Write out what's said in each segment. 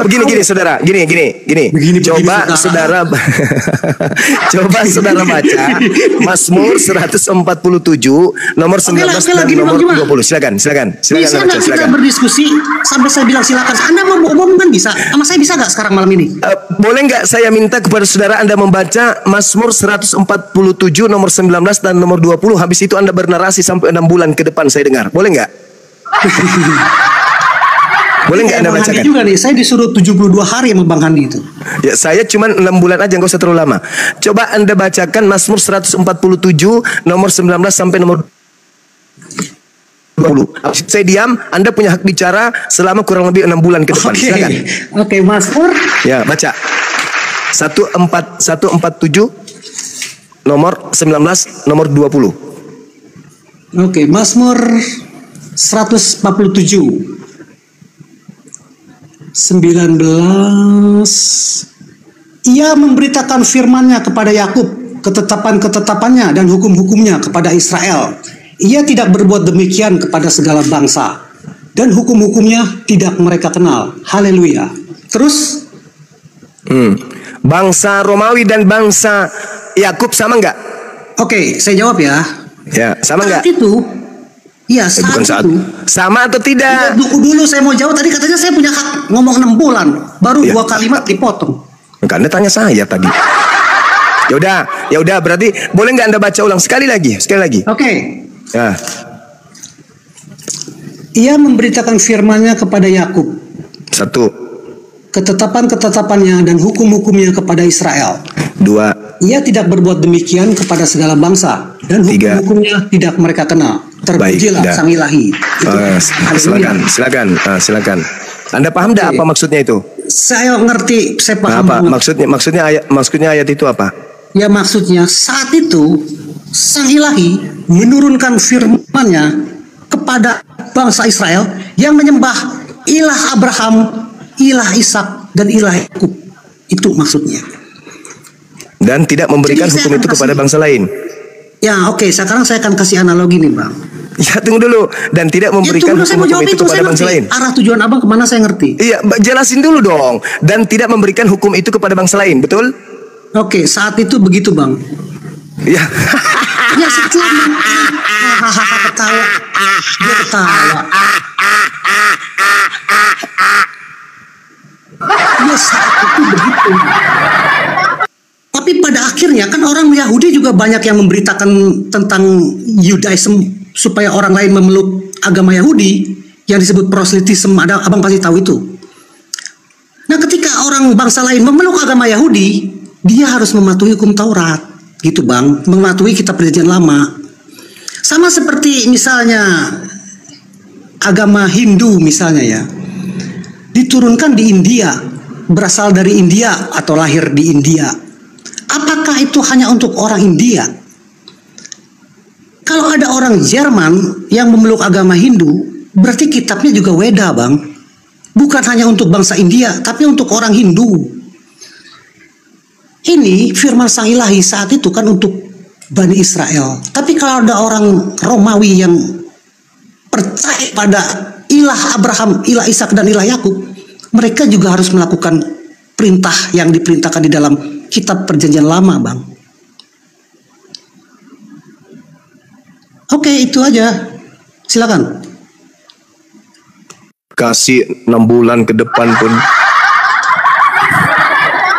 Begini saudara, gini. Coba saudara coba saudara baca Mazmur 147 nomor 19 dan nomor 20. Silakan bisa nggak kita berdiskusi sampai saya bilang silakan. Anda mau umum kan bisa, sama saya bisa nggak sekarang malam ini? Boleh nggak saya minta kepada saudara Anda membaca Mazmur 147 nomor 19 dan nomor 20. Habis itu Anda bernarasi sampai 6 bulan ke depan saya dengar. Boleh nggak? Boleh nggak Anda bacakan? Juga nih, saya disuruh 72 hari sama Bang Handi itu. Ya, saya cuma 6 bulan aja, nggak usah terlalu lama. Coba Anda bacakan Mazmur 147 nomor 19 sampai nomor 20. Saya diam, Anda punya hak bicara selama kurang lebih 6 bulan ke depan. Silakan. Oke, Mazmur. Ya, baca. 147 nomor 19 nomor 20. Oke, Mazmur 147 19. Ia memberitakan firman-Nya kepada Yakub, ketetapan-ketetapannya dan hukum-hukumnya kepada Israel. Ia tidak berbuat demikian kepada segala bangsa, dan hukum-hukumnya tidak mereka kenal. Haleluya. Terus bangsa Romawi dan bangsa Yakub sama nggak? Oke, saya jawab ya. Ya, sama nggak? Saat itu, iya saat itu. Sama atau tidak? Dulu saya mau jawab, tadi katanya saya punya hak ngomong 6 bulan, baru 2 kalimat dipotong. Anda tanya saya tadi. Ya udah, berarti boleh nggak Anda baca ulang sekali lagi? Oke. Ya. Ia memberitakan firman-Nya kepada Yakub. 1. Ketetapan-ketetapannya dan hukum-hukumnya kepada Israel. 2. Ia tidak berbuat demikian kepada segala bangsa, dan hukum-hukumnya tidak mereka kenal. Terpujilah Sang Ilahi. Silakan. Anda paham tidak apa maksudnya itu? Saya ngerti, saya paham. Apa maksudnya ayat itu apa? Ya, maksudnya saat itu Sang Ilahi menurunkan firman-Nya kepada bangsa Israel yang menyembah ilah Abraham, ilah Ishak, dan ilah Yakub. Itu maksudnya. Dan tidak memberikan hukum itu kepada bangsa lain. Ya, oke. Sekarang saya akan kasih analogi nih, Bang. Ya, tunggu dulu. Dan tidak memberikan hukum itu kepada bangsa lain. Arah tujuan Abang kemana saya ngerti. Iya, jelasin dulu dong. Dan tidak memberikan hukum itu kepada bangsa lain, betul? Oke, saat itu begitu, Bang. Ya. Ya, setelah ketawa. Dia ketawa. Ya, saat itu begitu. Tapi pada akhirnya kan orang Yahudi juga banyak yang memberitakan tentang Yudaism supaya orang lain memeluk agama Yahudi yang disebut proselitisme. Abang pasti tahu itu. Nah, ketika orang bangsa lain memeluk agama Yahudi, dia harus mematuhi hukum Taurat, gitu Bang, mematuhi kitab Perjanjian Lama. Sama seperti misalnya agama Hindu misalnya ya, diturunkan di India, berasal dari India atau lahir di India. Apakah itu hanya untuk orang India? Kalau ada orang Jerman yang memeluk agama Hindu, berarti kitabnya juga Weda, Bang. Bukan hanya untuk bangsa India, tapi untuk orang Hindu. Ini firman Sang Ilahi saat itu kan untuk Bani Israel. Tapi kalau ada orang Romawi yang percaya pada ilah Abraham, ilah Ishak, dan ilah Yakub, mereka juga harus melakukan perintah yang diperintahkan di dalam kitab Perjanjian Lama, Bang. Oke, itu aja. Silakan. Kasih 6 bulan ke depan pun.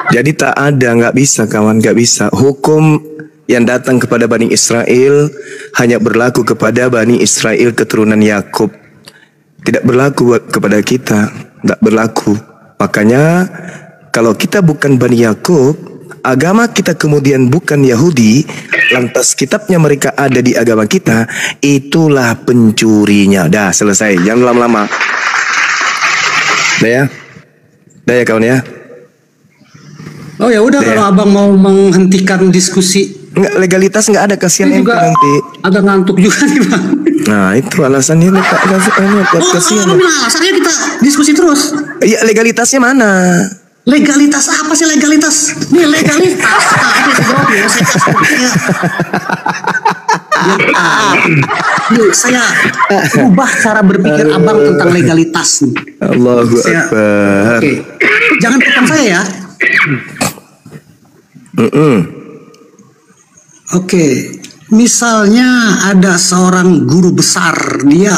Jadi tak ada, nggak bisa kawan, nggak bisa. Hukum yang datang kepada Bani Israel hanya berlaku kepada Bani Israel keturunan Yakub. Tidak berlaku kepada kita, nggak berlaku. Makanya kalau kita bukan Bani Yakub, agama kita kemudian bukan Yahudi, lantas kitabnya mereka ada di agama kita, itulah pencurinya. Dah selesai, jangan lama-lama. Dah ya kawan ya. Oh ya udah, kalau abang mau menghentikan diskusi. Enggak, legalitas nggak ada, kasihan ente nanti. Agak ngantuk juga nih Bang. Nah itu alasannya nih Pak, kasihan. Oh, alasannya kita diskusi terus. Iya, legalitasnya mana? Legalitas apa sih legalitas? Nih legalitas. Nah, itu jawab ya. Saya ubah cara berpikir abang tentang legalitas nih. Allahu Akbar. Oke. Jangan potong saya ya. Oke, misalnya ada seorang guru besar, dia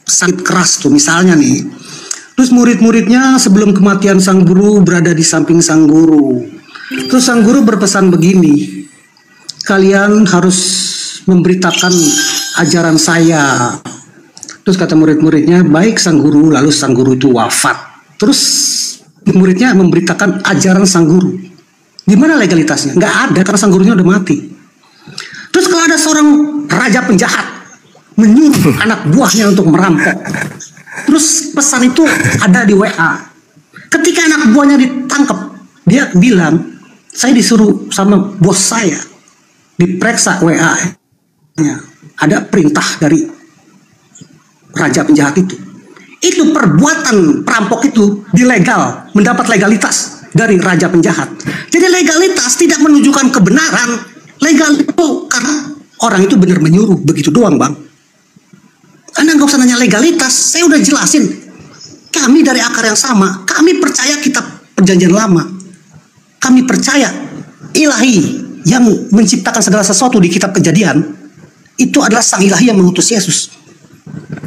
sakit keras tuh misalnya nih. Terus murid-muridnya sebelum kematian sang guru berada di samping sang guru. Terus sang guru berpesan begini, kalian harus memberitakan ajaran saya. Terus kata murid-muridnya, baik sang guru. Lalu sang guru itu wafat. Terus muridnya memberitakan ajaran sang guru. Gimana legalitasnya? Nggak ada, karena sang gurunya udah mati. Terus kalau ada seorang raja penjahat menyuruh anak buahnya untuk merampok, terus pesan itu ada di WA. Ketika anak buahnya ditangkap, dia bilang, saya disuruh sama bos saya, diperiksa WA-nya, ada perintah dari raja penjahat itu. Itu perbuatan perampok itu dilegal, mendapat legalitas dari raja penjahat. Jadi legalitas tidak menunjukkan kebenaran. Legal itu karena orang itu benar menyuruh, begitu doang bang. Anda nggak usah nanya legalitas, saya udah jelasin. Kami dari akar yang sama, kami percaya kitab perjanjian lama. Kami percaya ilahi yang menciptakan segala sesuatu di kitab kejadian, itu adalah sang ilahi yang mengutus Yesus.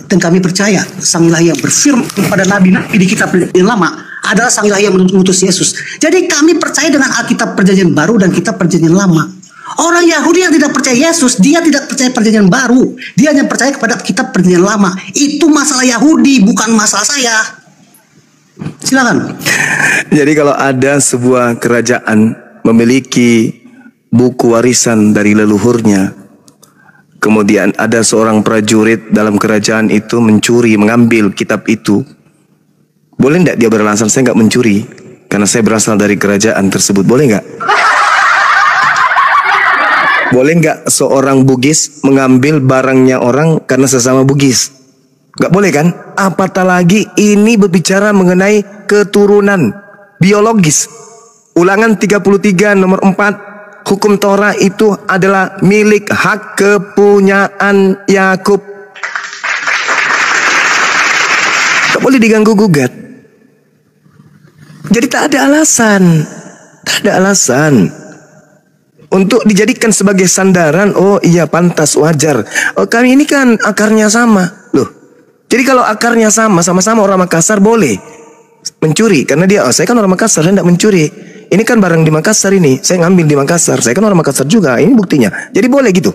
Dan kami percaya sang ilahi yang berfirman kepada nabi-nabi di kitab perjanjian lama adalah sang ilahi yang mengutus Yesus. Jadi kami percaya dengan Alkitab perjanjian baru dan kitab perjanjian lama. Orang Yahudi yang tidak percaya Yesus, dia tidak percaya perjanjian baru. Dia hanya percaya kepada kitab perjanjian lama. Itu masalah Yahudi, bukan masalah saya. Silakan. Jadi kalau ada sebuah kerajaan memiliki buku warisan dari leluhurnya, kemudian ada seorang prajurit dalam kerajaan itu mencuri, mengambil kitab itu, boleh tidak dia beralasan, saya nggak mencuri karena saya berasal dari kerajaan tersebut? Boleh nggak? Boleh nggak seorang Bugis mengambil barangnya orang karena sesama Bugis? Nggak boleh kan? Apatah lagi ini berbicara mengenai keturunan biologis. Ulangan 33 nomor 4, hukum Torah itu adalah milik hak kepunyaan Yakub. Nggak boleh diganggu gugat. Jadi tak ada alasan, untuk dijadikan sebagai sandaran. Oh iya, pantas, wajar. Oh kami ini kan akarnya sama. Loh, jadi kalau akarnya sama-sama orang Makassar boleh mencuri. Karena dia, oh saya kan orang Makassar, saya tidak mencuri. Ini kan barang di Makassar ini, saya ngambil di Makassar. Saya kan orang Makassar juga, ini buktinya. Jadi boleh gitu,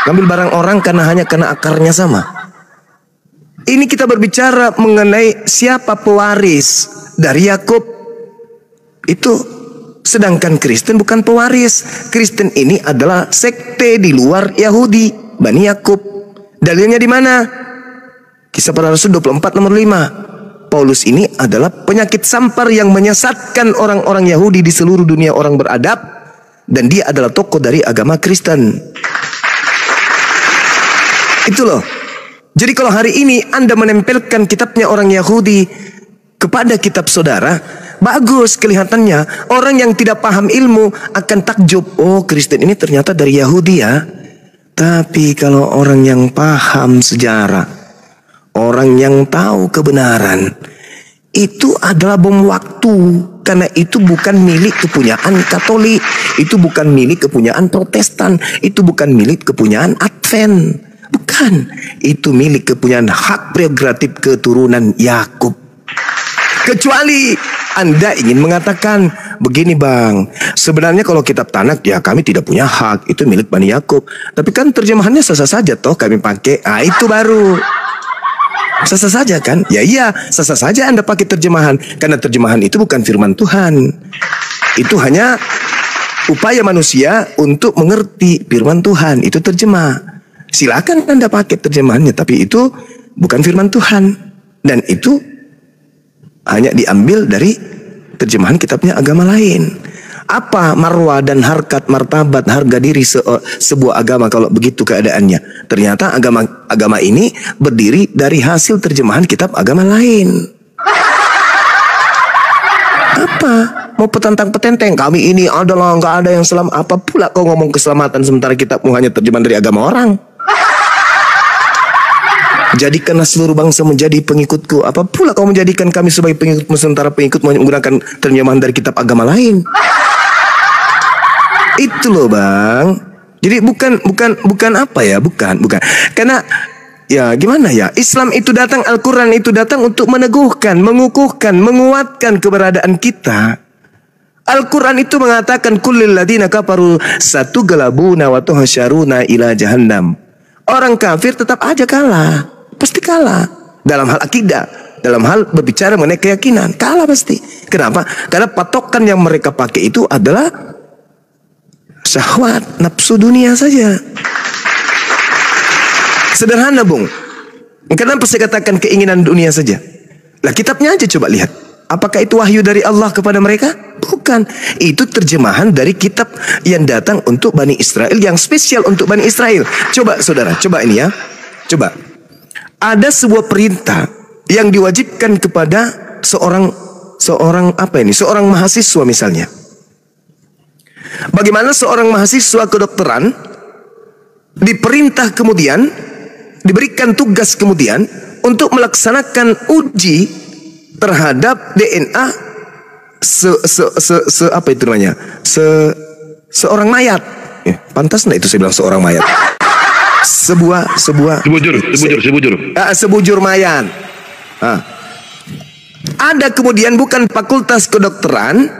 ngambil barang orang hanya karena akarnya sama. Ini kita berbicara mengenai siapa pewaris dari Yakub. Itu sedangkan Kristen bukan pewaris. Kristen ini adalah sekte di luar Yahudi, Bani Yakub. Dalilnya di mana? Kisah Para Rasul 24 nomor 5. Paulus ini adalah penyakit sampar yang menyesatkan orang-orang Yahudi di seluruh dunia orang beradab, dan dia adalah tokoh dari agama Kristen. Itu loh. Jadi kalau hari ini Anda menempelkan kitabnya orang Yahudi kepada kitab saudara, bagus kelihatannya. Orang yang tidak paham ilmu akan takjub, oh Kristen ini ternyata dari Yahudi ya. Tapi kalau orang yang paham sejarah, orang yang tahu kebenaran, itu adalah bom waktu. Karena itu bukan milik kepunyaan Katolik, itu bukan milik kepunyaan Protestan, itu bukan milik kepunyaan Advent. Bukan, itu milik kepunyaan hak prerogatif keturunan Yakub. Kecuali Anda ingin mengatakan begini bang, sebenarnya kalau kitab Tanak ya kami tidak punya hak, itu milik Bani Yakub. Tapi kan terjemahannya sah-sah saja toh kami pakai. Ah itu baru sah-sah saja kan? Ya iya, sah-sah saja Anda pakai terjemahan, karena terjemahan itu bukan firman Tuhan. Itu hanya upaya manusia untuk mengerti firman Tuhan, itu terjemah. Silakan Anda pakai terjemahannya, tapi itu bukan firman Tuhan. Dan itu hanya diambil dari terjemahan kitabnya agama lain. Apa marwah dan harkat, martabat, harga diri sebuah agama kalau begitu keadaannya? Ternyata agama ini berdiri dari hasil terjemahan kitab agama lain. Apa? Mau petentang-petenteng, kami ini adalah nggak ada yang selamat. Apa pula kau ngomong keselamatan sementara kitabmu hanya terjemahan dari agama orang? Jadikanlah seluruh bangsa menjadi pengikutku. Apa pula kau menjadikan kami sebagai pengikutmu sementara pengikut menggunakan terjemahan dari kitab agama lain? Itu loh bang. Jadi bukan apa ya, bukan. Karena ya gimana ya, Islam itu datang, Al-Quran itu datang untuk meneguhkan, mengukuhkan, menguatkan keberadaan kita. Al-Quran itu mengatakan kullil ladina kafaru satughlabuna wa tuhsyaruna ila jahannam. Orang kafir tetap aja kalah. Pasti kalah. Dalam hal akidah, dalam hal berbicara mengenai keyakinan, kalah pasti. Kenapa? Karena patokan yang mereka pakai itu adalah syahwat, nafsu dunia saja. Sederhana bung. Kenapa saya katakan keinginan dunia saja? Lah kitabnya aja coba lihat. Apakah itu wahyu dari Allah kepada mereka? Bukan. Itu terjemahan dari kitab yang datang untuk Bani Israel, yang spesial untuk Bani Israel. Coba saudara, coba ini ya. Coba. Ada sebuah perintah yang diwajibkan kepada seorang mahasiswa misalnya. Bagaimana seorang mahasiswa kedokteran diperintah kemudian, diberikan tugas kemudian untuk melaksanakan uji terhadap DNA seorang mayat. Pantas nggak itu saya bilang seorang mayat? Sebujur mayat. Ada kemudian bukan fakultas kedokteran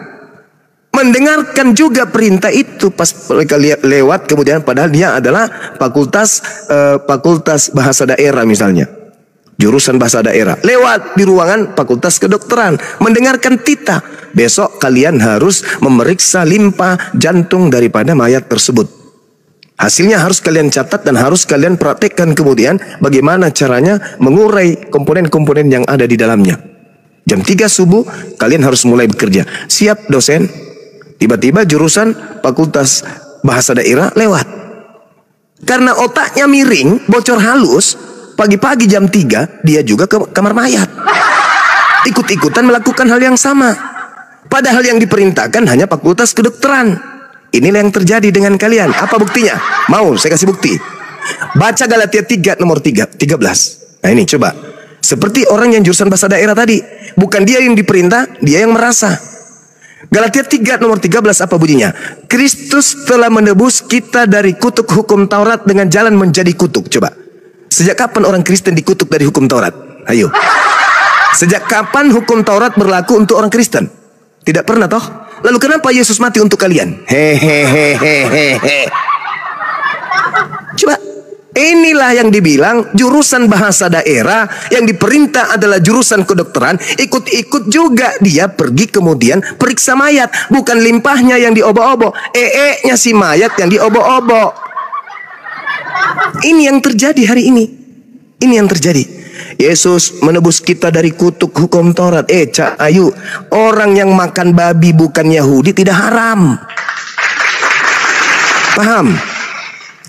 mendengarkan juga perintah itu pas mereka lewat, kemudian padahal dia adalah fakultas bahasa daerah misalnya, jurusan bahasa daerah, lewat di ruangan fakultas kedokteran mendengarkan titah, besok kalian harus memeriksa limpa jantung daripada mayat tersebut. Hasilnya harus kalian catat dan harus kalian praktekkan kemudian bagaimana caranya mengurai komponen-komponen yang ada di dalamnya. Jam 3 subuh kalian harus mulai bekerja. Siap dosen? Tiba-tiba jurusan fakultas bahasa daerah lewat. Karena otaknya miring, bocor halus, pagi-pagi jam 3 dia juga ke kamar mayat. Ikut-ikutan melakukan hal yang sama. Padahal yang diperintahkan hanya fakultas kedokteran. Inilah yang terjadi dengan kalian. Apa buktinya? Mau saya kasih bukti. Baca Galatia 3 nomor 13. Nah ini coba. Seperti orang yang jurusan bahasa daerah tadi. Bukan dia yang diperintah, dia yang merasa. Galatia 3 nomor 13 apa bunyinya? Kristus telah menebus kita dari kutuk hukum Taurat dengan jalan menjadi kutuk. Coba. Sejak kapan orang Kristen dikutuk dari hukum Taurat? Ayo. Sejak kapan hukum Taurat berlaku untuk orang Kristen? Tidak pernah toh? Lalu kenapa Yesus mati untuk kalian? Hehehehehe. Coba, inilah yang dibilang jurusan bahasa daerah yang diperintah adalah jurusan kedokteran. Ikut-ikut juga dia pergi kemudian periksa mayat, bukan limpahnya yang diobo-obo, nya si mayat yang diobo-obo. Ini yang terjadi hari ini. Ini yang terjadi. Yesus menebus kita dari kutuk hukum Taurat. Cak Ayu, orang yang makan babi bukan Yahudi tidak haram. Paham?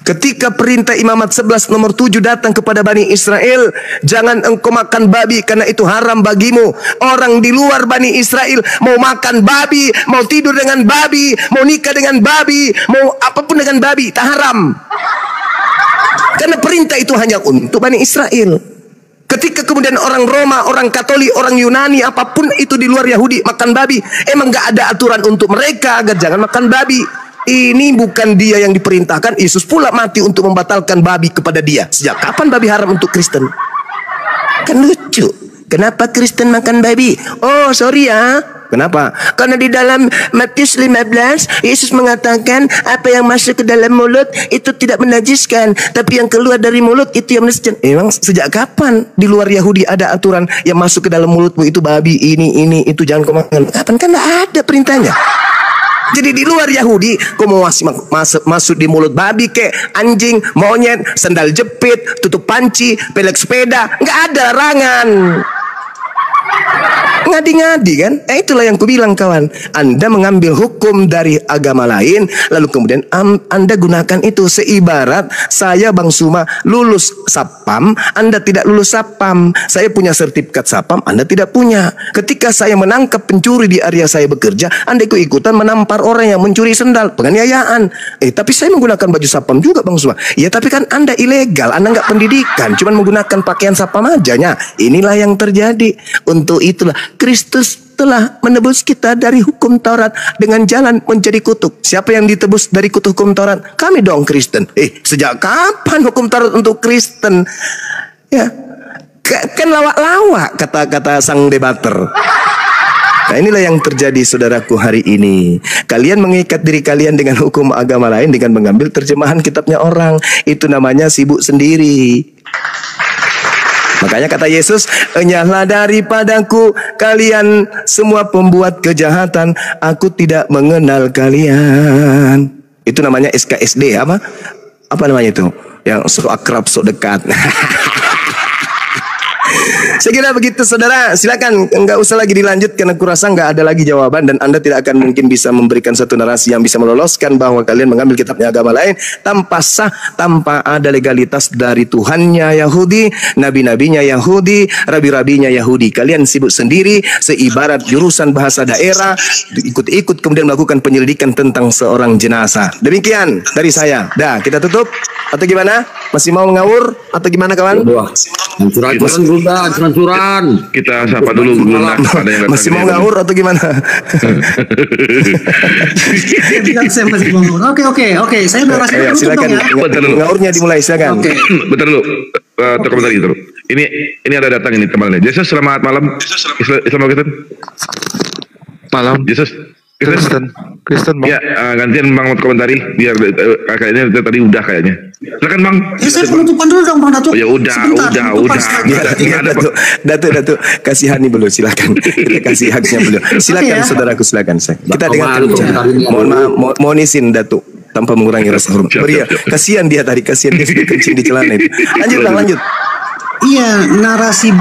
Ketika perintah Imamat 11 nomor 7 datang kepada Bani Israel, jangan engkau makan babi karena itu haram bagimu. Orang di luar Bani Israel mau makan babi, mau tidur dengan babi, mau nikah dengan babi, mau apapun dengan babi, tak haram. Karena perintah itu hanya untuk Bani Israel. Ketika kemudian orang Roma, orang Katolik, orang Yunani, apapun itu di luar Yahudi makan babi, emang gak ada aturan untuk mereka agar jangan makan babi. Ini bukan dia yang diperintahkan. Yesus pula mati untuk membatalkan babi kepada dia. Sejak kapan babi haram untuk Kristen? Kan lucu. Kenapa Kristen makan babi? Oh sorry ya. Kenapa? Karena di dalam Matius 15 Yesus mengatakan apa yang masuk ke dalam mulut itu tidak menajiskan, tapi yang keluar dari mulut itu yang menajiskan. Memang sejak kapan di luar Yahudi ada aturan yang masuk ke dalam mulutmu itu babi, ini itu jangan kau makan? Kapan? Kan tidak ada perintahnya. Jadi di luar Yahudi kau mau masuk di mulut babi kek, anjing, monyet, sandal jepit, tutup panci, pelek sepeda, nggak ada larangan. Ngadi-ngadi kan? Itulah yang kubilang kawan. Anda mengambil hukum dari agama lain, lalu kemudian Anda gunakan itu. Seibarat saya Bang Suma lulus Satpam, Anda tidak lulus Satpam. Saya punya sertifikat Satpam, Anda tidak punya. Ketika saya menangkap pencuri di area saya bekerja, Anda ikut-ikutan menampar orang yang mencuri sendal, penganiayaan. Tapi saya menggunakan baju Satpam juga Bang Suma. Ya tapi kan Anda ilegal, Anda nggak pendidikan, cuman menggunakan pakaian Satpam aja. Inilah yang terjadi. Untuk itulah Kristus telah menebus kita dari hukum Taurat dengan jalan menjadi kutuk. Siapa yang ditebus dari kutuk hukum Taurat? Kami dong, Kristen. Sejak kapan hukum Taurat untuk Kristen? Ya, kan lawak-lawak kata-kata sang debater. Nah inilah yang terjadi saudaraku hari ini. Kalian mengikat diri kalian dengan hukum agama lain dengan mengambil terjemahan kitabnya orang. Itu namanya sibuk sendiri. Makanya kata Yesus, enyahlah daripadaku kalian semua pembuat kejahatan, aku tidak mengenal kalian. Itu namanya SKSD apa? Apa namanya itu? Yang sok akrab, sok dekat. Saya kira begitu saudara, silakan nggak usah lagi dilanjutkan. Aku rasa nggak ada lagi jawaban dan Anda tidak akan mungkin bisa memberikan satu narasi yang bisa meloloskan bahwa kalian mengambil kitabnya agama lain tanpa sah, tanpa ada legalitas dari Tuhannya Yahudi, nabi-nabinya Yahudi, rabi-rabinya Yahudi. Kalian sibuk sendiri, seibarat jurusan bahasa daerah, ikut-ikut kemudian melakukan penyelidikan tentang seorang jenazah. Demikian dari saya. Dah, kita tutup atau gimana? Masih mau ngawur atau gimana kawan? Curan. Kita sapa dulu Gunda. Masih mau ngawur atau gimana? Saya masih mau ngawur. Oke. Saya narasinya silakan ya. Ngawurnya dimulai, silakan. Bentar dulu. Komentar dulu. Ini ada datang ini teman-teman. Yesus selamat malam. Islam kita. Malam. Yesus. Kristen Bang. Ya, gantian Bang komentari biar kayaknya tadi udah kayaknya. Silakan Bang. Saya penutupan dulu dong Bang Datuk. Ya udah. Datuk kasihani belum, silakan. Kita kasih haknya belum. Silakan saudaraku, silakan saya. Kita dengarkan. Mohon izin Datuk tanpa mengurangi rasa hormat. Kasihan dia sudah kencing di celana itu. Lanjut. Iya, narasi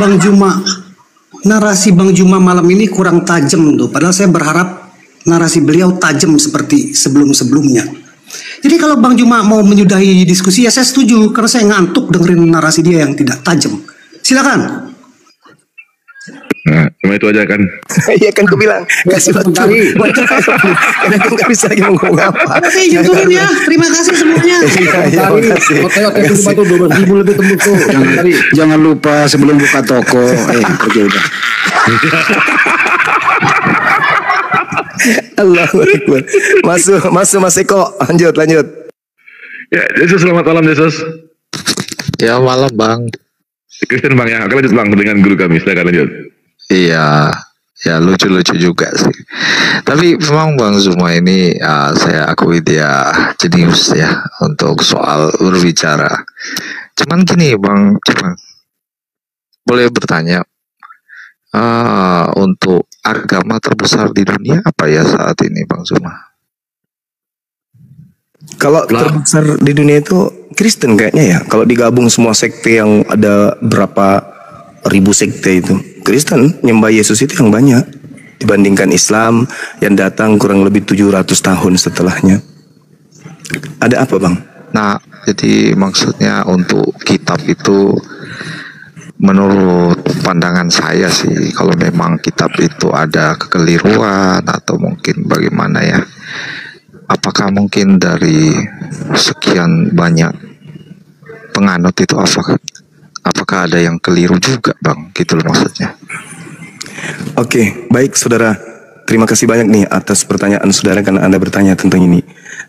Bang Juma malam ini kurang tajam tuh. Padahal saya berharap narasi beliau tajam seperti sebelum-sebelumnya. Jadi kalau Bang Juma mau menyudahi diskusi ya saya setuju, karena saya ngantuk dengerin narasi dia yang tidak tajam. Silakan. Nah, cuma itu aja kan. Iya kan gue bilang kasih waktu. Karena gue nggak bisa lagi ngomong apa. Oke, YouTubein ya. Terima kasih semuanya. Jangan lupa sebelum buka toko. Pergi udah. Allahu Akbar. Masuk Mas Eko. Lanjut. Ya, Yesus selamat malam Yesus. Ya malam Bang. Kristen Bang ya. Akan lanjut Bang dengan guru kami. Silakan lanjut. Iya, ya lucu-lucu juga sih. Tapi memang Bang Zuma ini saya akui dia jenius ya untuk soal berbicara. Cuman gini Bang, boleh bertanya, untuk agama terbesar di dunia apa ya saat ini Bang Zuma? Kalau terbesar di dunia itu Kristen kayaknya ya. Kalau digabung semua sekte yang ada berapa ribu sekte itu, Kristen nyembah Yesus itu yang banyak dibandingkan Islam yang datang kurang lebih 700 tahun setelahnya. Ada apa Bang? Nah, jadi maksudnya untuk kitab itu menurut pandangan saya sih, kalau memang kitab itu ada kekeliruan atau mungkin bagaimana ya, apakah mungkin dari sekian banyak penganut itu apakah ada yang keliru juga Bang, gitu loh maksudnya. Oke, baik saudara, terima kasih banyak nih atas pertanyaan saudara karena Anda bertanya tentang ini.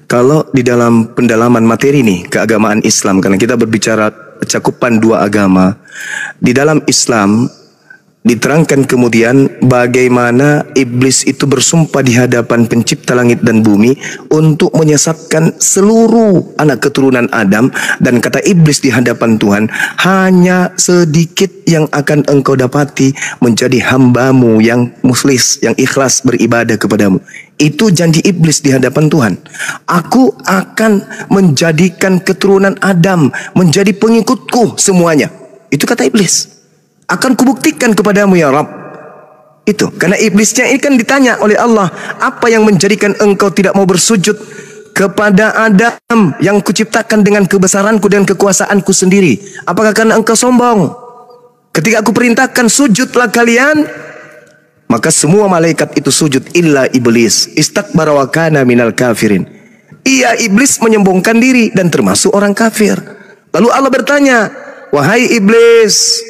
Kalau di dalam pendalaman materi nih keagamaan Islam, karena kita berbicara cakupan dua agama, di dalam Islam diterangkan kemudian bagaimana iblis itu bersumpah di hadapan pencipta langit dan bumi untuk menyesatkan seluruh anak keturunan Adam, dan kata iblis di hadapan Tuhan, hanya sedikit yang akan engkau dapati menjadi hambamu yang mukhlis, yang ikhlas beribadah kepadamu. Itu janji iblis di hadapan Tuhan. Aku akan menjadikan keturunan Adam menjadi pengikutku semuanya. Itu kata iblis. Akan kubuktikan kepadamu ya Rabb. Itu karena iblisnya ini kan ditanya oleh Allah, apa yang menjadikan engkau tidak mau bersujud kepada Adam yang kuciptakan dengan kebesaranku dan kekuasaanku sendiri? Apakah karena engkau sombong? Ketika aku perintahkan sujudlah kalian, maka semua malaikat itu sujud illa iblis. Istakbara wa kana minal kafirin. Ia iblis menyombongkan diri dan termasuk orang kafir. Lalu Allah bertanya, wahai iblis,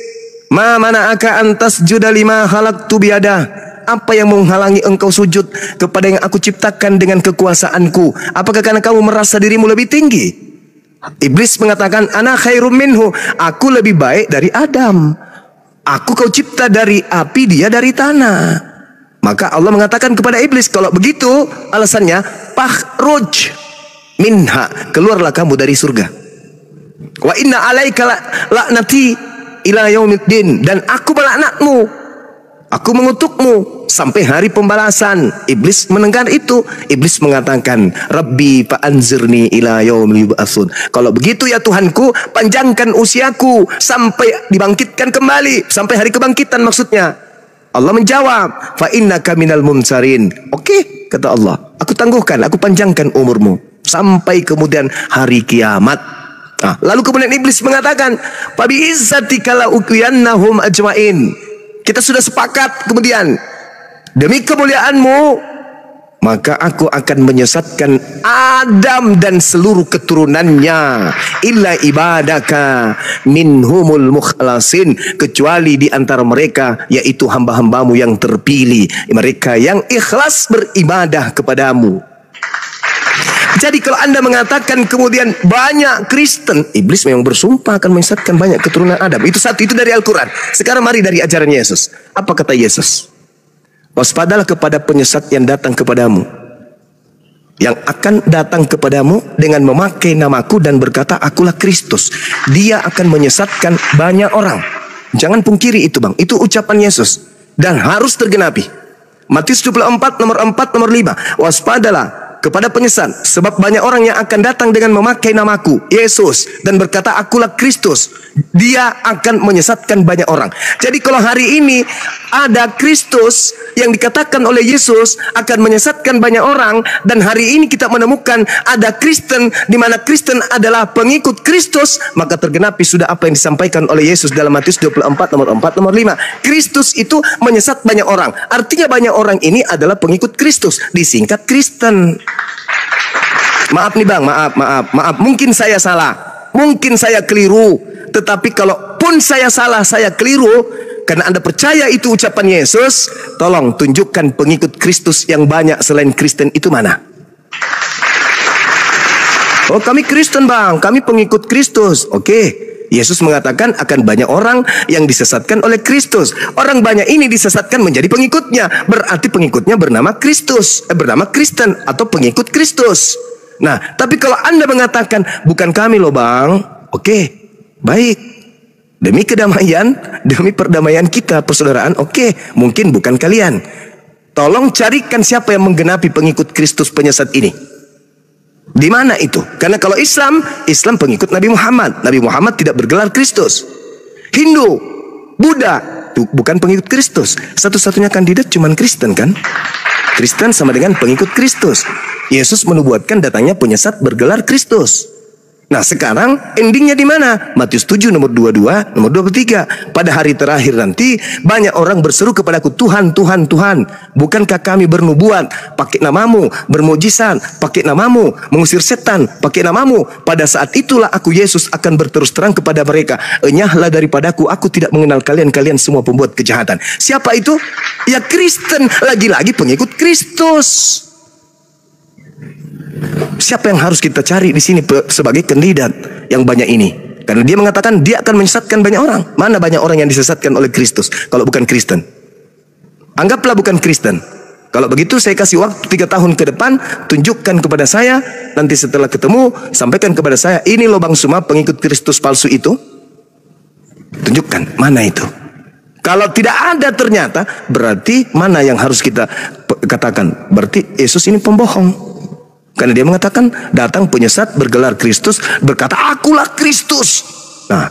ma mana'aka antas juda lima khalaqtu biyadah. Apa yang menghalangi engkau sujud kepada yang aku ciptakan dengan kekuasaanku? Apakah karena kamu merasa dirimu lebih tinggi? Iblis mengatakan, ana khairum minhu. Aku lebih baik dari Adam. Aku kau cipta dari api, dia dari tanah. Maka Allah mengatakan kepada iblis, kalau begitu alasannya, fakhruj minha, keluarlah kamu dari surga. Wa inna alaika laknati ila yaumiddin, dan aku melaknatmu, aku mengutukmu sampai hari pembalasan. Iblis mendengar itu, iblis mengatakan, Rabbi fa'anzirni ila yaumil yub'atsun. Kalau begitu ya Tuhanku, panjangkan usiaku sampai dibangkitkan kembali, sampai hari kebangkitan maksudnya. Allah menjawab, fa innaka minal munsarin. Oke, kata Allah, aku tangguhkan, aku panjangkan umurmu sampai kemudian hari kiamat. Nah, lalu kemudian iblis mengatakan, fa bi izzatika la uqiyannahum ajmain. Kita sudah sepakat kemudian, demi kemuliaanmu maka aku akan menyesatkan Adam dan seluruh keturunannya, illa ibadaka minhumul mukhlasin, kecuali di antara mereka yaitu hamba-hambamu yang terpilih, mereka yang ikhlas beribadah kepadamu. Jadi kalau Anda mengatakan kemudian banyak Kristen, iblis memang bersumpah akan menyesatkan banyak keturunan Adam. Itu satu, itu dari Al-Quran. Sekarang mari dari ajaran Yesus. Apa kata Yesus? Waspadalah kepada penyesat yang datang kepadamu, yang akan datang kepadamu dengan memakai namaku dan berkata, akulah Kristus. Dia akan menyesatkan banyak orang. Jangan pungkiri itu, bang. Itu ucapan Yesus dan harus tergenapi. Matius 24 nomor 4 nomor 5. Waspadalah kepada penyesat, sebab banyak orang yang akan datang dengan memakai namaku, Yesus, dan berkata akulah Kristus. Dia akan menyesatkan banyak orang. Jadi kalau hari ini ada Kristus yang dikatakan oleh Yesus akan menyesatkan banyak orang, dan hari ini kita menemukan ada Kristen di mana Kristen adalah pengikut Kristus, maka tergenapi sudah apa yang disampaikan oleh Yesus dalam Matius 24 nomor 4 nomor 5. Kristus itu menyesat banyak orang. Artinya banyak orang ini adalah pengikut Kristus, disingkat Kristen. Maaf nih bang, maaf. Mungkin saya salah, mungkin saya keliru. Tetapi kalaupun saya salah, saya keliru, karena Anda percaya itu ucapan Yesus, tolong tunjukkan pengikut Kristus yang banyak selain Kristen itu mana? Oh kami Kristen bang, kami pengikut Kristus. Oke. Yesus mengatakan akan banyak orang yang disesatkan oleh Kristus. Orang banyak ini disesatkan menjadi pengikutnya. Berarti pengikutnya bernama Kristus, bernama Kristen atau pengikut Kristus. Nah, tapi kalau Anda mengatakan bukan kami loh bang, oke, baik. Demi kedamaian, demi perdamaian kita, persaudaraan, oke, mungkin bukan kalian. Tolong carikan siapa yang menggenapi pengikut Kristus penyesat ini. Di mana itu? Karena kalau Islam pengikut Nabi Muhammad. Nabi Muhammad tidak bergelar Kristus. Hindu, Buddha, itu bukan pengikut Kristus. Satu-satunya kandidat cuman Kristen kan? Kristen sama dengan pengikut Kristus. Yesus menubuatkan datangnya penyesat bergelar Kristus. Nah sekarang endingnya di mana? Matius 7 nomor 22, nomor 23. Pada hari terakhir nanti banyak orang berseru kepadaku, Tuhan, Tuhan, Tuhan, bukankah kami bernubuat pakai namamu, bermujizat pakai namamu, mengusir setan pakai namamu? Pada saat itulah aku Yesus akan berterus terang kepada mereka, enyahlah daripadaku, aku tidak mengenal kalian, kalian semua pembuat kejahatan. Siapa itu? Ya Kristen, lagi-lagi pengikut Kristus. Siapa yang harus kita cari di sini sebagai kandidat yang banyak ini? Karena dia mengatakan dia akan menyesatkan banyak orang. Mana banyak orang yang disesatkan oleh Kristus kalau bukan Kristen? Anggaplah bukan Kristen. Kalau begitu saya kasih waktu 3 tahun ke depan, tunjukkan kepada saya. Nanti setelah ketemu, sampaikan kepada saya, ini loh Bang Suma pengikut Kristus palsu itu. Tunjukkan mana itu. Kalau tidak ada ternyata, berarti mana yang harus kita katakan? Berarti Yesus ini pembohong. Karena dia mengatakan datang penyesat bergelar Kristus, berkata akulah Kristus. Nah,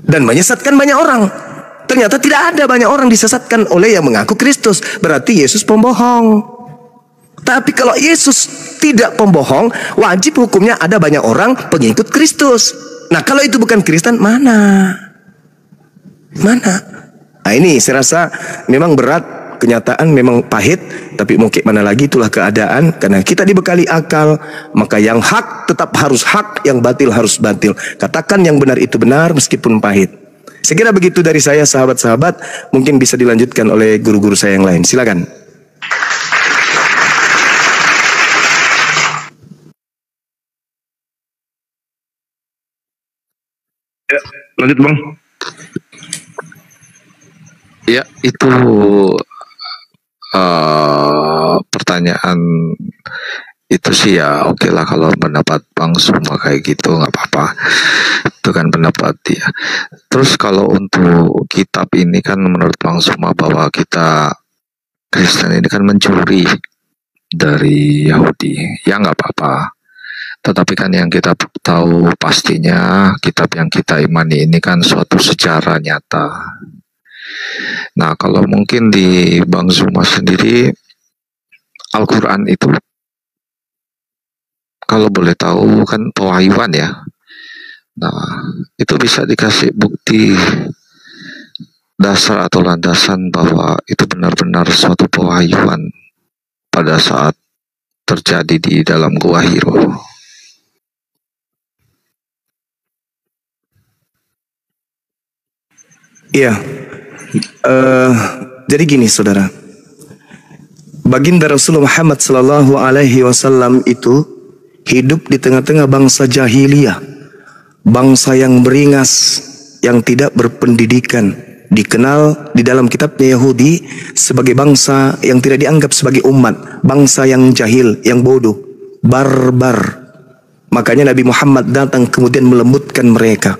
dan menyesatkan banyak orang. Ternyata tidak ada banyak orang disesatkan oleh yang mengaku Kristus. Berarti Yesus pembohong. Tapi kalau Yesus tidak pembohong, wajib hukumnya ada banyak orang pengikut Kristus. Nah kalau itu bukan Kristen, mana? Nah ini saya rasa memang berat. Kenyataan memang pahit, tapi mungkin mana lagi, itulah keadaan. Karena kita dibekali akal, maka yang hak tetap harus hak, yang batil harus batil. Katakan yang benar itu benar meskipun pahit. Saya kira begitu dari saya, sahabat-sahabat. Mungkin bisa dilanjutkan oleh guru-guru saya yang lain. Silakan. Ya, lanjut Bang. Ya, itu pertanyaan itu sih ya oke lah, kalau pendapat Bang Suma kayak gitu nggak apa-apa, itu kan pendapat dia. Terus kalau untuk kitab ini kan menurut Bang Suma bahwa kita Kristen ini kan mencuri dari Yahudi, ya nggak apa-apa. Tetapi kan yang kita tahu pastinya kitab yang kita imani ini kan suatu sejarah nyata. Nah, kalau mungkin di Bang Zuma sendiri, Al-Quran itu, kalau boleh tahu kan pewahyuan ya. Nah, itu bisa dikasih bukti dasar atau landasan bahwa itu benar-benar suatu pewahyuan pada saat terjadi di dalam Gua Hiro. Iya. Jadi gini saudara, baginda Rasulullah Muhammad Sallallahu Alaihi Wasallam itu hidup di tengah-tengah bangsa jahiliyah, bangsa yang beringas, yang tidak berpendidikan, dikenal di dalam kitabnya Yahudi sebagai bangsa yang tidak dianggap sebagai umat, bangsa yang jahil, yang bodoh, barbar. Makanya Nabi Muhammad datang kemudian melembutkan mereka.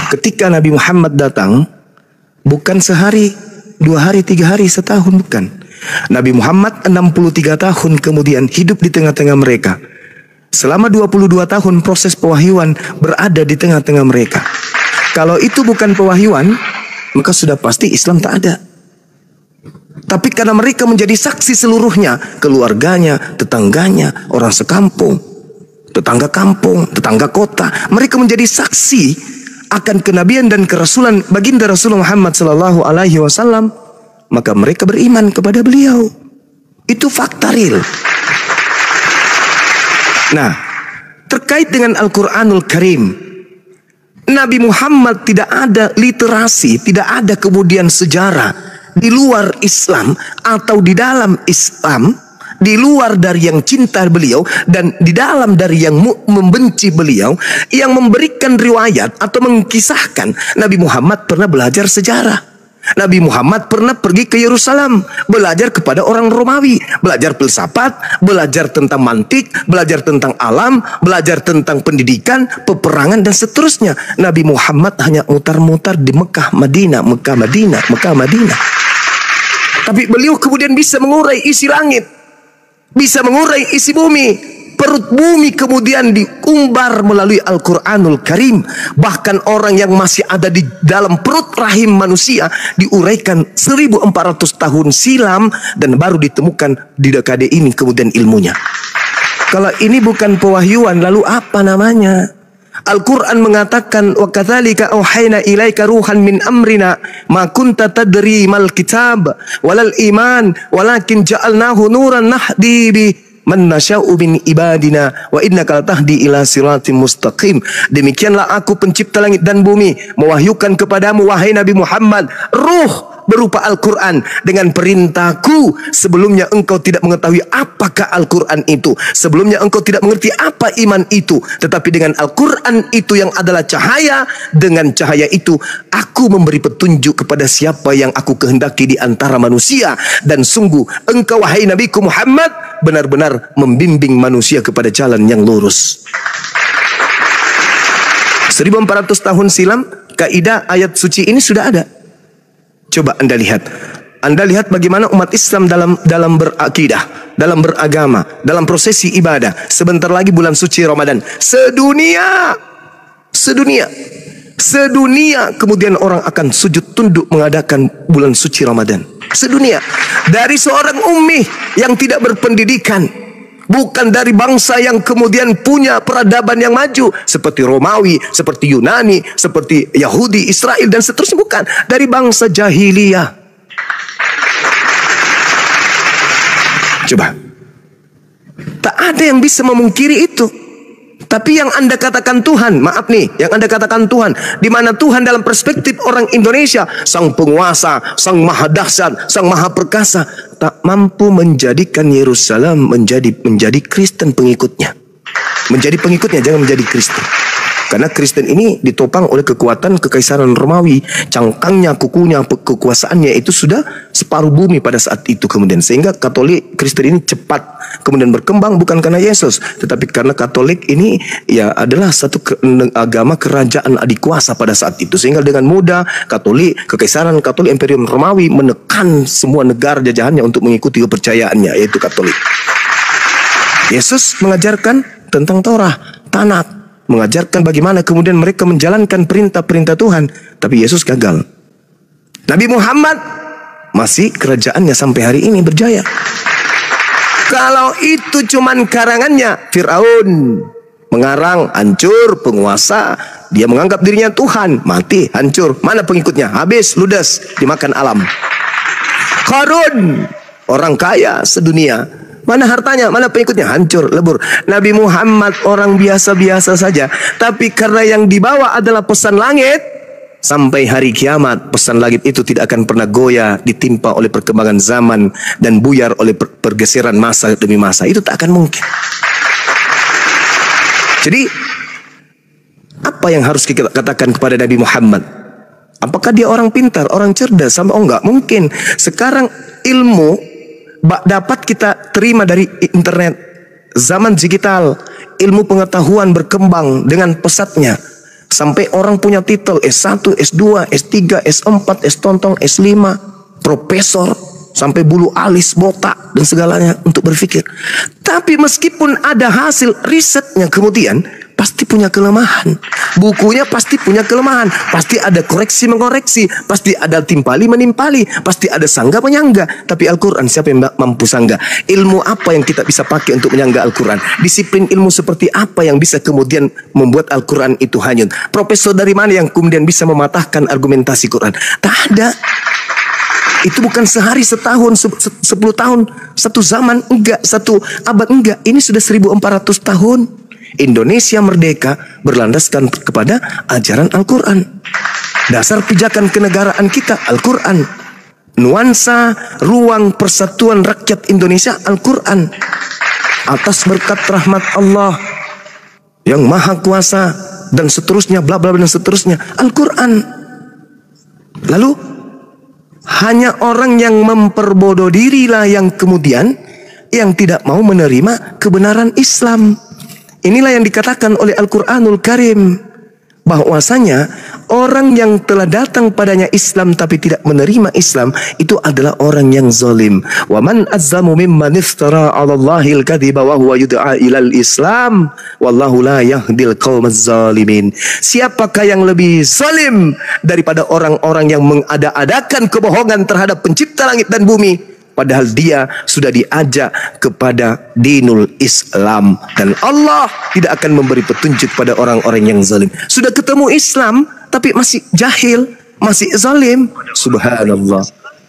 Ketika Nabi Muhammad datang, bukan sehari, 2 hari, 3 hari, setahun, bukan. Nabi Muhammad 63 tahun kemudian hidup di tengah-tengah mereka. Selama 22 tahun proses pewahyuan berada di tengah-tengah mereka. Kalau itu bukan pewahyuan, maka sudah pasti Islam tak ada. Tapi karena mereka menjadi saksi seluruhnya, keluarganya, tetangganya, orang sekampung, tetangga kampung, tetangga kota, mereka menjadi saksi akan kenabian dan kerasulan baginda Rasulullah Muhammad Sallallahu Alaihi Wasallam, maka mereka beriman kepada beliau. Itu fakta real. Nah, terkait dengan Al-Quranul Karim, Nabi Muhammad tidak ada literasi, tidak ada kemudian sejarah di luar Islam atau di dalam Islam, di luar dari yang cinta beliau dan di dalam dari yang membenci beliau, yang memberikan riwayat atau mengkisahkan Nabi Muhammad pernah belajar sejarah. Nabi Muhammad pernah pergi ke Yerusalem, belajar kepada orang Romawi, belajar filsafat, belajar tentang mantik, belajar tentang alam, belajar tentang pendidikan, peperangan dan seterusnya. Nabi Muhammad hanya mutar-mutar di Mekah, Madinah, Mekah, Madinah, Mekah, Madinah. Tapi beliau kemudian bisa mengurai isi langit, bisa mengurai isi bumi. Perut bumi kemudian diumbar melalui Al-Quranul Karim. Bahkan orang yang masih ada di dalam perut rahim manusia diuraikan 1400 tahun silam dan baru ditemukan di dekade ini kemudian ilmunya. Kalau ini bukan pewahyuan, lalu apa namanya? Al-Quran mengatakan, wa kadzalika auhayna ilaika ruhan min amrina ma kunta tadri mal kitab walal iman walakin ja'alnahu nuran nahdi bi man nasya'u min ibadina wa innaka latahdi ila siratim mustaqim. Demikianlah aku pencipta langit dan bumi mewahyukan kepadamu wahai Nabi Muhammad ruh berupa Al-Quran dengan perintahku. Sebelumnya engkau tidak mengetahui apakah Al-Quran itu, sebelumnya engkau tidak mengerti apa iman itu, tetapi dengan Al-Quran itu yang adalah cahaya, dengan cahaya itu aku memberi petunjuk kepada siapa yang aku kehendaki di antara manusia. Dan sungguh engkau wahai Nabiku Muhammad benar-benar membimbing manusia kepada jalan yang lurus. 1400 tahun silam kaidah ayat suci ini sudah ada. Coba Anda lihat bagaimana umat Islam dalam berakidah, dalam beragama, dalam prosesi ibadah. Sebentar lagi bulan suci Ramadan. Sedunia Sedunia kemudian orang akan sujud tunduk mengadakan bulan suci Ramadan. Sedunia. Dari seorang ummi yang tidak berpendidikan, bukan dari bangsa yang kemudian punya peradaban yang maju seperti Romawi, seperti Yunani, seperti Yahudi, Israel dan seterusnya, bukan. Dari bangsa jahiliyah. Coba. Tak ada yang bisa memungkiri itu. Tapi yang Anda katakan Tuhan, maaf nih, yang Anda katakan Tuhan, di mana Tuhan dalam perspektif orang Indonesia, sang penguasa, sang maha dahsyat, sang maha perkasa, tak mampu menjadikan Yerusalem menjadi Kristen pengikutnya. Menjadi pengikutnya, jangan menjadi Kristen. Karena Kristen ini ditopang oleh kekuatan kekaisaran Romawi. Cangkangnya, kukunya, kekuasaannya itu sudah separuh bumi pada saat itu kemudian. Sehingga Katolik, Kristen ini cepat kemudian berkembang bukan karena Yesus, tetapi karena Katolik ini ya adalah satu agama kerajaan adikuasa pada saat itu. Sehingga dengan mudah Katolik, kekaisaran Katolik Imperium Romawi menekan semua negara jajahannya untuk mengikuti kepercayaannya, yaitu Katolik. Yesus mengajarkan tentang Torah, Tanakh, mengajarkan bagaimana kemudian mereka menjalankan perintah-perintah Tuhan. Tapi Yesus gagal. Nabi Muhammad masih kerajaannya sampai hari ini berjaya. Kalau itu cuman karangannya, Fir'aun mengarang, hancur, penguasa, dia menganggap dirinya Tuhan, mati, hancur. Mana pengikutnya? Habis, ludes, dimakan alam. Qarun, orang kaya sedunia, mana hartanya, mana pengikutnya? Hancur, lebur. Nabi Muhammad orang biasa-biasa saja, tapi karena yang dibawa adalah pesan langit, sampai hari kiamat pesan langit itu tidak akan pernah goyah, ditimpa oleh perkembangan zaman dan buyar oleh pergeseran masa demi masa. Itu tak akan mungkin. Jadi apa yang harus kita katakan kepada Nabi Muhammad? Apakah dia orang pintar, orang cerdas? Oh, enggak mungkin. Sekarang ilmu dapat kita terima dari internet. Zaman digital, ilmu pengetahuan berkembang dengan pesatnya. Sampai orang punya titel S1, S2, S3, S4, S-tontong, S5, profesor, sampai bulu alis, botak, dan segalanya untuk berpikir. Tapi meskipun ada hasil risetnya kemudian, pasti punya kelemahan. Bukunya pasti punya kelemahan. Pasti ada koreksi mengoreksi. Pasti ada timpali menimpali. Pasti ada sanggah menyangga. Tapi Al-Quran siapa yang mampu sanggah? Ilmu apa yang kita bisa pakai untuk menyangga Al-Quran? Disiplin ilmu seperti apa yang bisa kemudian membuat Al-Quran itu hanyut? Profesor dari mana yang kemudian bisa mematahkan argumentasi Quran? Tak ada. Itu bukan sehari, setahun, 10 tahun, satu zaman, enggak, satu abad, enggak. Ini sudah 1400 tahun. Indonesia merdeka berlandaskan kepada ajaran Al-Quran. Dasar pijakan kenegaraan kita Al-Quran. Nuansa ruang persatuan rakyat Indonesia Al-Quran. Atas berkat rahmat Allah yang maha kuasa dan seterusnya, bla bla dan seterusnya, Al-Quran. Lalu hanya orang yang memperbodoh dirilah yang kemudian yang tidak mau menerima kebenaran Islam. Inilah yang dikatakan oleh Al-Quranul Karim, bahwasanya orang yang telah datang padanya Islam tapi tidak menerima Islam itu adalah orang yang zalim. Wa man azzamu mimman iftara 'ala Allahil kadhiba wa huwa yud'a ilal Islam wallahu la yahdil qaumaz zalimin. Siapakah yang lebih zalim daripada orang-orang yang mengada-adakan kebohongan terhadap pencipta langit dan bumi, padahal dia sudah diajak kepada dinul Islam. Dan Allah tidak akan memberi petunjuk pada orang-orang yang zalim. Sudah ketemu Islam tapi masih jahil, masih zalim. Subhanallah.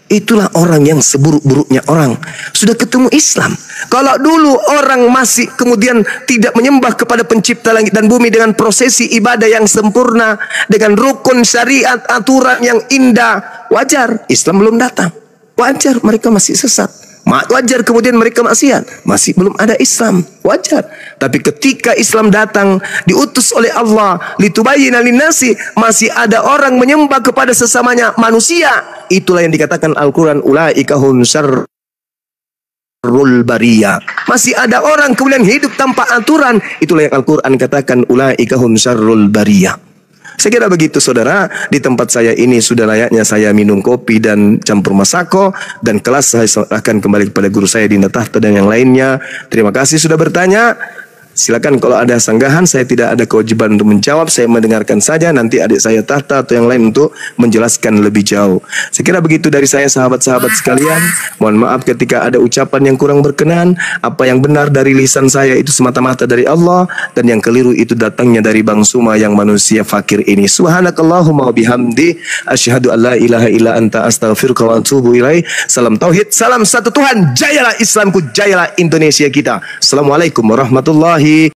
Itulah orang yang seburuk-buruknya orang. Sudah ketemu Islam. Kalau dulu orang masih kemudian tidak menyembah kepada pencipta langit dan bumi dengan prosesi ibadah yang sempurna, dengan rukun syariat, aturan yang indah, wajar. Islam belum datang, wajar mereka masih sesat. Wajar kemudian mereka maksiat, masih belum ada Islam, wajar. Tapi ketika Islam datang, diutus oleh Allah litubayyina linnasi, masih ada orang menyembah kepada sesamanya manusia. Itulah yang dikatakan Al-Quran, ulaika hum syarrul bariyah. Masih ada orang kemudian hidup tanpa aturan. Itulah yang Al-Quran katakan, ulaika hum syarrul bariyah. Saya kira begitu saudara. Di tempat saya ini sudah layaknya saya minum kopi dan campur masako, dan kelas saya akan kembali kepada guru saya Dinda Tahta dan yang lainnya. Terima kasih sudah bertanya. Silakan kalau ada sanggahan, saya tidak ada kewajiban untuk menjawab, saya mendengarkan saja, nanti adik saya Tahta atau yang lain untuk menjelaskan lebih jauh. Saya kira begitu dari saya, sahabat-sahabat sekalian. Mohon maaf ketika ada ucapan yang kurang berkenan. Apa yang benar dari lisan saya itu semata-mata dari Allah, dan yang keliru itu datangnya dari Bang Suma yang manusia fakir ini. Subhanakallahumma wa bihamdi, asyhadu an la ilaha illa anta, astaghfiruka wa atubu ilaih. Salam tauhid, salam satu Tuhan. Jayalah Islamku, jayalah Indonesia kita. Assalamualaikum warahmatullahi